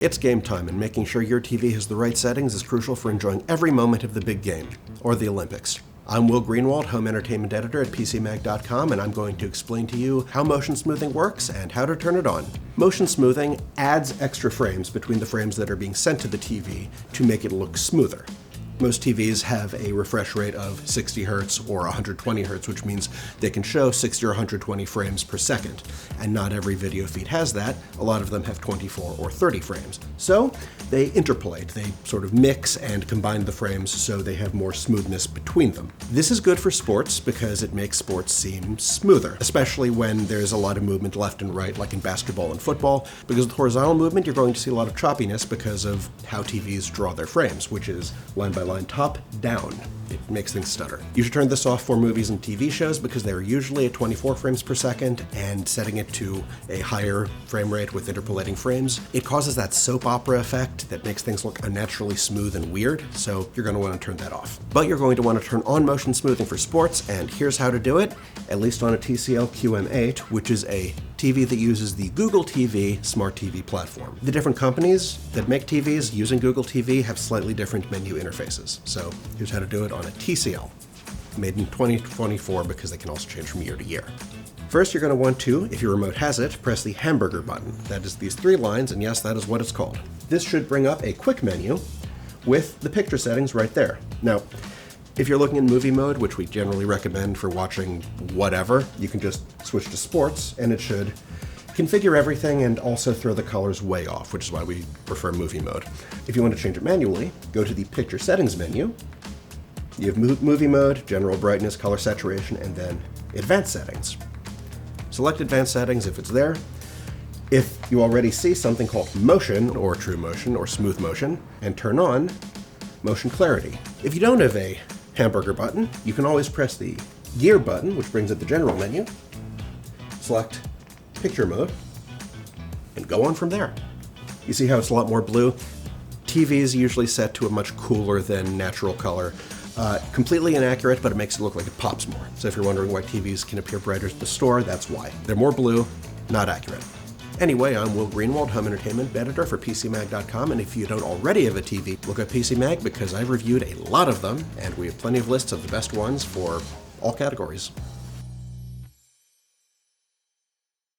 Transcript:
It's game time, and making sure your TV has the right settings is crucial for enjoying every moment of the big game, or the Olympics. I'm Will Greenwald, home entertainment editor at PCMag.com, and I'm going to explain to you how motion smoothing works and how to turn it on. Motion smoothing adds extra frames between the frames that are being sent to the TV to make it look smoother. Most TVs have a refresh rate of 60 Hz or 120 Hz, which means they can show 60 or 120 frames per second. And not every video feed has that. A lot of them have 24 or 30 frames. So they interpolate. They sort of mix and combine the frames so they have more smoothness between them. This is good for sports because it makes sports seem smoother, especially when there's a lot of movement left and right, like in basketball and football. Because with horizontal movement, you're going to see a lot of choppiness because of how TVs draw their frames, which is line by line, top down. It makes things stutter. You should turn this off for movies and TV shows because they're usually at 24 frames per second, and setting it to a higher frame rate with interpolating frames, it causes that soap opera effect that makes things look unnaturally smooth and weird, so you're going to want to turn that off. But you're going to want to turn on motion smoothing for sports, and here's how to do it, at least on a TCL QM8, which is a TV that uses the Google TV Smart TV platform. The different companies that make TVs using Google TV have slightly different menu interfaces. So here's how to do it on a TCL, made in 2024 because they can also change from year to year. First, you're going to want to, if your remote has it, press the hamburger button. That is these three lines, and yes, that is what it's called. This should bring up a quick menu with the picture settings right there. Now, if you're looking in movie mode, which we generally recommend for watching whatever, you can just switch to sports, and it should configure everything and also throw the colors way off, which is why we prefer movie mode. If you want to change it manually, go to the picture settings menu. You have movie mode, general brightness, color saturation, and then advanced settings. Select advanced settings if it's there. If you already see something called motion, or true motion, or smooth motion, and turn on motion clarity. If you don't have a hamburger button, you can always press the gear button, which brings up the general menu, select picture mode, and go on from there. You see how it's a lot more blue? TV is usually set to a much cooler than natural color. Completely inaccurate, but it makes it look like it pops more. So if you're wondering why TVs can appear brighter at the store, that's why. They're more blue, not accurate. Anyway, I'm Will Greenwald, home entertainment editor for PCMag.com, and if you don't already have a TV, look at PCMag because I've reviewed a lot of them, and we have plenty of lists of the best ones for all categories.